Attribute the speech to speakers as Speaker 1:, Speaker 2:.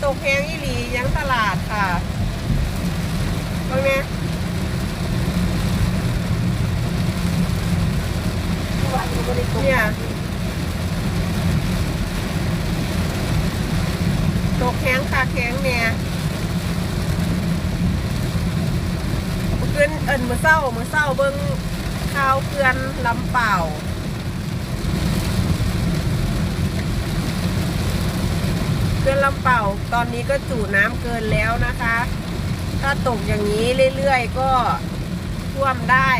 Speaker 1: ตกแห้งอีหลียังตลาดค่ะตรงนี้เนี่ยตกแห้งค่ะแห้งเนี่ยขึ้นมือเศร้าเบิ้งข้าวเกลือนลำเปล่าเกลือนลำเปล่าตอนนี้ก็จุน้ำเกินแล้วนะคะ ถ้าตกอย่างนี้เรื่อยๆก็ท่วมได้